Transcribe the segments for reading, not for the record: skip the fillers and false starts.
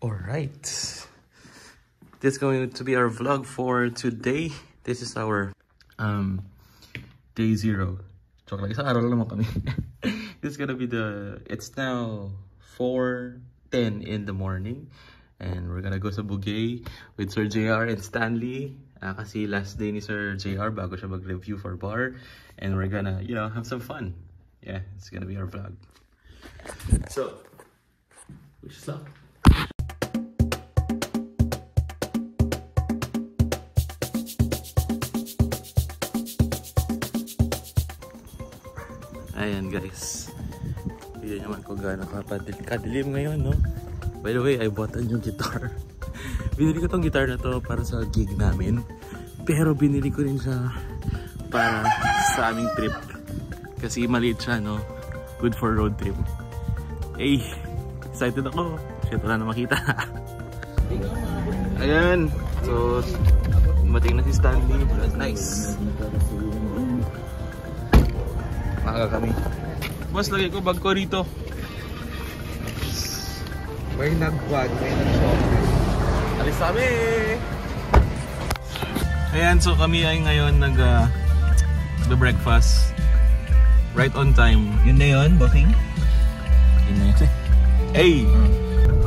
Alright. This is going to be our vlog for today. This is our day 0. Joke lang, isang araw lang naman kami. This is gonna be it's now 4:10 in the morning. And we're gonna go sa Bugay with Sir JR and Stanley. Kasi last day ni Sir JR bago siya mag-review for bar. And we're gonna, you know, have some fun. Yeah, it's gonna be our vlog. So, wish us luck. Ayan guys, hindi naman ko gano'n kadilim ngayon, no? By the way, I bought a new guitar. Binili ko tong guitar na to para sa gig namin. Pero binili ko rin siya para sa aming trip. Kasi maliit siya, no? Good for road trip. Hey, excited ako. Shit, wala na makita. Ayan, so umating na si Stanley. Nice. Maaga kami. Boss, lagay ko bag ko rito. May nag-vlog, may nag-shopping. Alis kami! Ayan, so kami ay ngayon nag-breakfast. Right on time. Yun na yun, bossing? Yun na yun. Hey!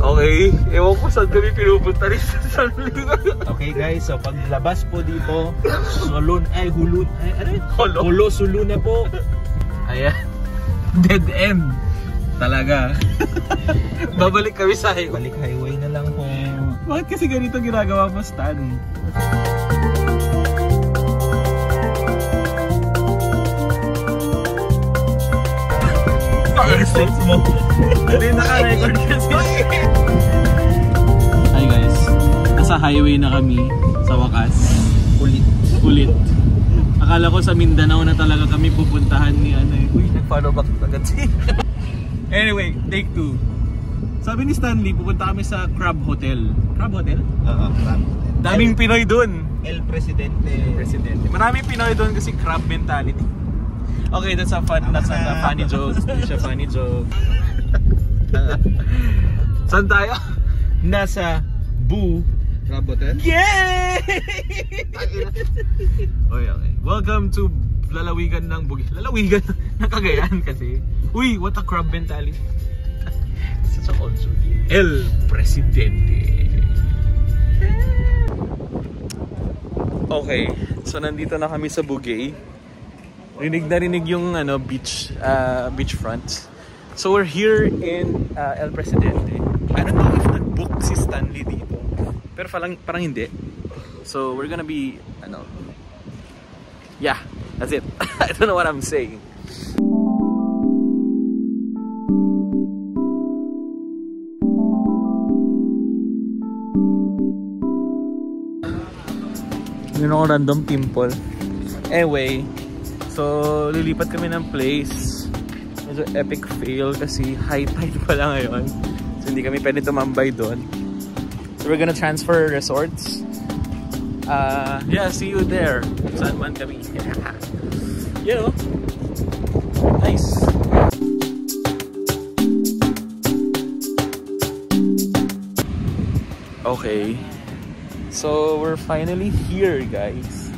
Okay, ewan ko saan kami pinupunta rin sa Stanley. Okay guys, so paglabas po dito, hulo, sulo na po. Ayan, dead end talaga. Babalik kami sa highway. Balik highway na lang po. Bakit kasi ganito ginagawa mo, Stan? Exits mo. Hindi naka-record kasi. Hi guys, nasa highway na kami sa wakas. Ulit. Akala ko sa Mindanao na talaga kami pupuntahan ni ano eh. Uy, nag-follow back agad si. Anyway, take 2. Sabi ni Stanley, pupunta kami sa Crab Hotel. Crab Hotel? Oo, Crab. Daming Pinoy dun. El Presidente. Maraming Pinoy dun kasi crab mentality. Okay, that's a funny joke. It's a funny joke. Saan tayo? Nasa Bu Crab Hotel. Yay! Okay. Welcome to lalawigan ng Bugay. Lalawigan ng Cagayan kasi. Uy, what a crab mentality. Such a culture. El Presidente. Okay, so nandito na kami sa Bugay. Rinig na rinig yung beach front. So we're here in El Presidente. I don't know if nag-book si Stanley dito. Pero parang hindi. So we're gonna be yeah, that's it. I don't know what I'm saying. Yun ako random pimple. Anyway, so lilipat kami ng place. Medyo epic fail kasi high tide pala ngayon. So hindi kami pwede tumambay doon. So we're gonna transfer resorts. Yeah, see you there. Saan man kami. You know. Nice. Okay. So we're finally here, guys.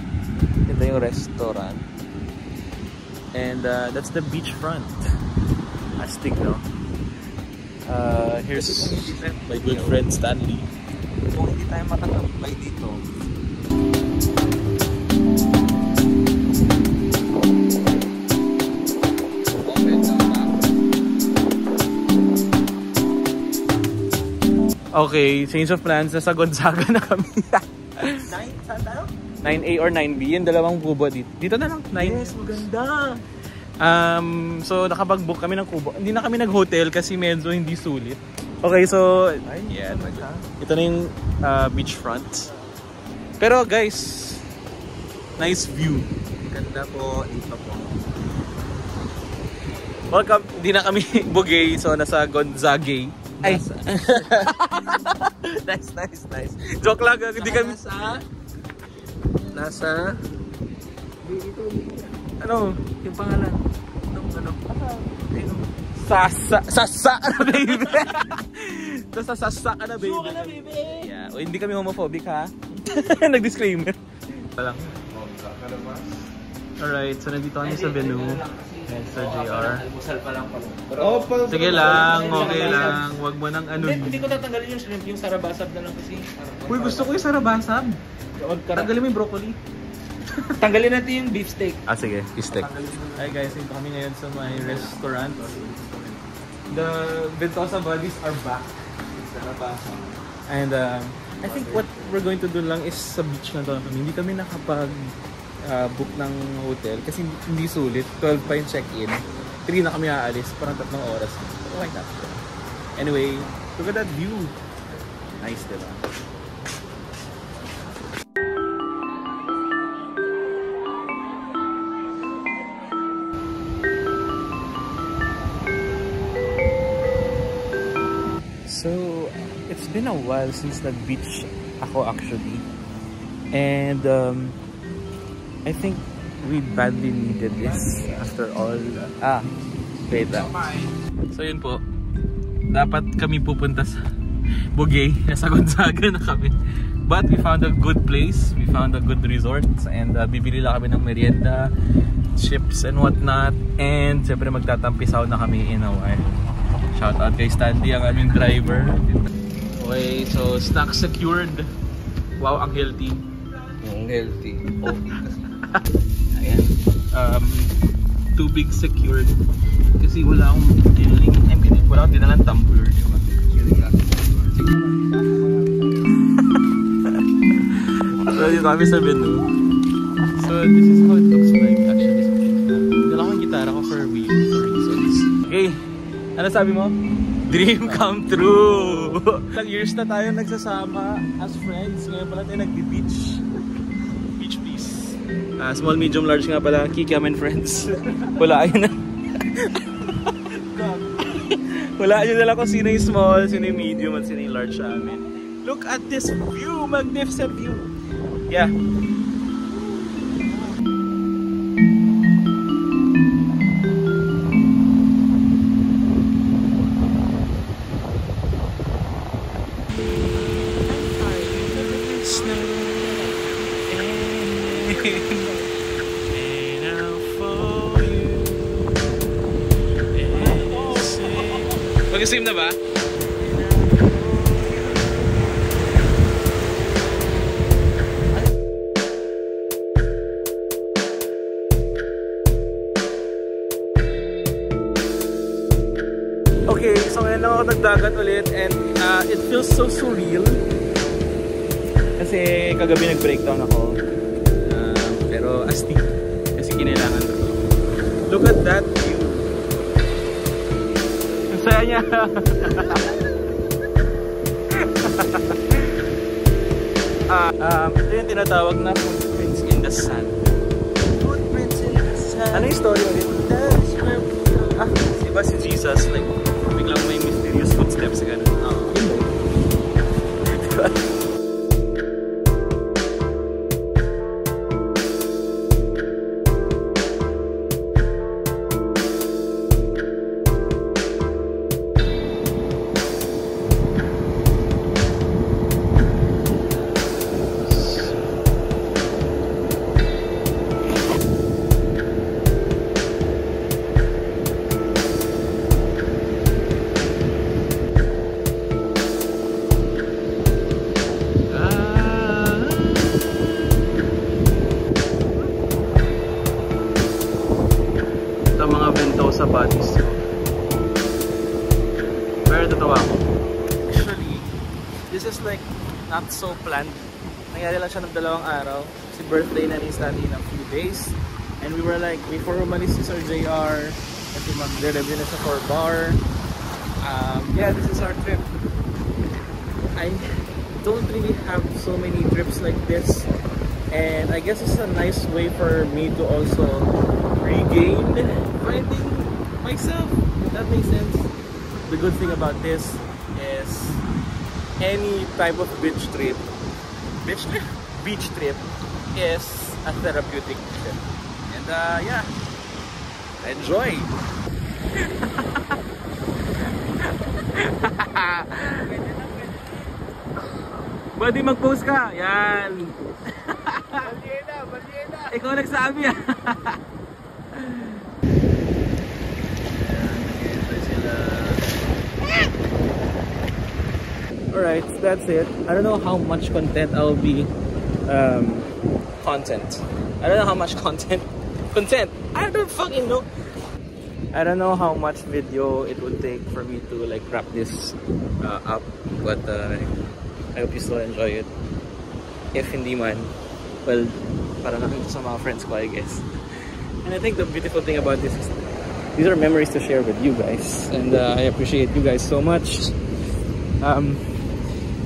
Ito yung restaurant. And that's the beachfront. Astig, no? Here's my good friend Stanley. Kung hindi tayo makatambay dito. Okay, change of plans. Nasa Gonzaga na kami. 9A or 9B. Yung dalawang kubo dito. Dito na lang. 9. Yes, maganda. So nakapag-book kami ng kubo. Hindi na kami nag-hotel kasi medyo hindi sulit. Okay, so yeah, ito na yung beachfront. Pero guys, nice view. Ganda po. Dito po. Welcome. Hindi na kami Bugay. So nasa Gonzaga. Ay. Nice. Joke lang. Hindi kami nasa ano yung pangalan? Sasa baby. Tapos nasasak ka na, baby. Suka na, baby. Yeah. O, hindi kami homophobic, ha? Nag-disclaimer. Palang. Alright, so nandito kami sa venue. Next sa JR. Sige lang, okay lang. Huwag mo nang ano. Hindi ko tatanggalin yung shrimp, yung sarabasab na lang kasi. Uy, gusto ko yung sarabasab. Tanggalin mo yung broccoli. Tanggalin natin yung beef steak. Ah, sige. Steak. Hi guys, dito kami ngayon sa my restaurant. The Ventosa buddies are back. And I think what we're going to do lang is sa beach na to kami. Hindi kami nakapag book ng hotel kasi hindi sulit. 12 pa yung check-in. 3 na kami aalis. Parang 3 oras. Okay na. Anyway, look at that view. Nice, diba? So, it's been a while since nag-beach ako actually. And I think we badly needed this after all. Wait lang. So yun po. Dapat kami pupunta sa Bugay. Nasa Gonzaga na kami. But we found a good place. We found a good resort. And bibili lang kami ng merienda, chips and whatnot. And siyempre magtatampisaw na kami in a while. Shout out kay Standy, ang aming driver. Okay, so snack secured. Wow, ang healthy. Healthy. Ayan. Tubig secured. Kasi wala akong dinalang tumbler, di ba? So dito kami sa venue. So this is how it looks like actually. Dala ko yung gitara ko for reasons. Okay. Ano sabi mo? Dream come true! Ilang years na tayo nagsasama as friends. Ngayon pala tayo nagbi-beach. Beach please. Small, medium, large nga pala. Kikam and friends. Wala ayun na. Wala ayun na lang kung sino yung small, sino yung medium, at sino yung large sa amin. Look at this view! Magnificent view! Yeah. Mag-swim na ba? Okay, so ngayon lang ako nagdagat ulit and it feels so surreal. Kasi kagabi nag-breakdown ako. Pero astig. Kasi kinailangan ko. Look at that view. Ang saya niya. Ito yung tinatawag na footprints in the sand. Footprints in the sand. Ano yung story ulit? Diba si Jesus, like, biglang may mysterious footsteps ganun. Diba? Sa bodies. Pero totoo ako. Actually, this is like not so planned. Nangyari lang siya ng 2 araw. Kasi birthday na ni Stanley in a few days. And we were like, before umalis si Sir JR, kasi mag-review na siya for bar. Yeah, this is our trip. I don't really have so many trips like this. And I guess it's a nice way for me to also regain finding myself, if that makes sense. The good thing about this is any type of beach trip is a therapeutic trip. And yeah, enjoy. Buddy, mag-post ka. Yan. Ikaw nagsabi ah. Alright, so that's it. I don't know how much content I'll be content. I don't know how much content. I don't fucking know. I don't know how much video it would take for me to like wrap this up, but I hope you still enjoy it. If hindi man, well, para lang ito sa mga friends ko, I guess. And I think the beautiful thing about this is these are memories to share with you guys, and I appreciate you guys so much.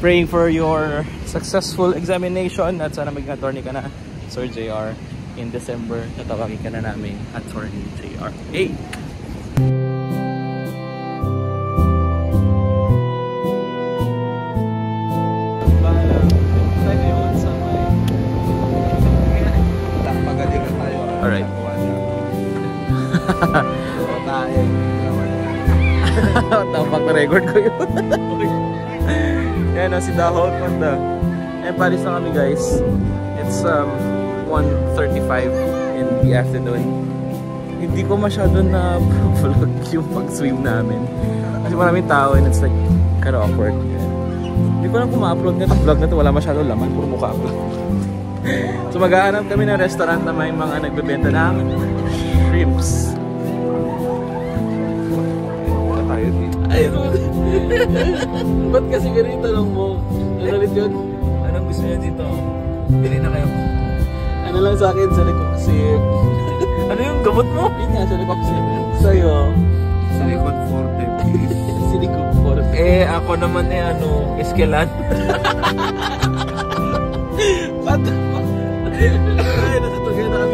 Praying for your successful examination at sana maging attorney ka na, Sir JR. In December, tatawagin ka na namin Attorney JR. Hey! Alright. Tampak na record ko yun. Yan, si Dahol punta. Eh, palis na kami guys. It's 1:35 in the afternoon. Hindi ko masyado na vlog yung pag-swim namin. Kasi maraming tao and it's like kind of awkward. Hindi ko lang kung ma-upload nga itong vlog na ito. Wala masyado laman. Puro mukha ko. So maghahanap kami ng restaurant na may mga nagbebenta ng shrimps. Tayo dito. Ba't kasi ganito lang mo? Ano ulit yun? Anong gusto niyo dito? Bili na kayo. Ano lang sa akin, Salicoxib. Ano yung gamot mo? Yun nga, Salicoxib. Sa'yo? Silicon Forte. Silicon Forte. Eh, ako naman Eskelan. Ba't? Ay, nasa tugay na kami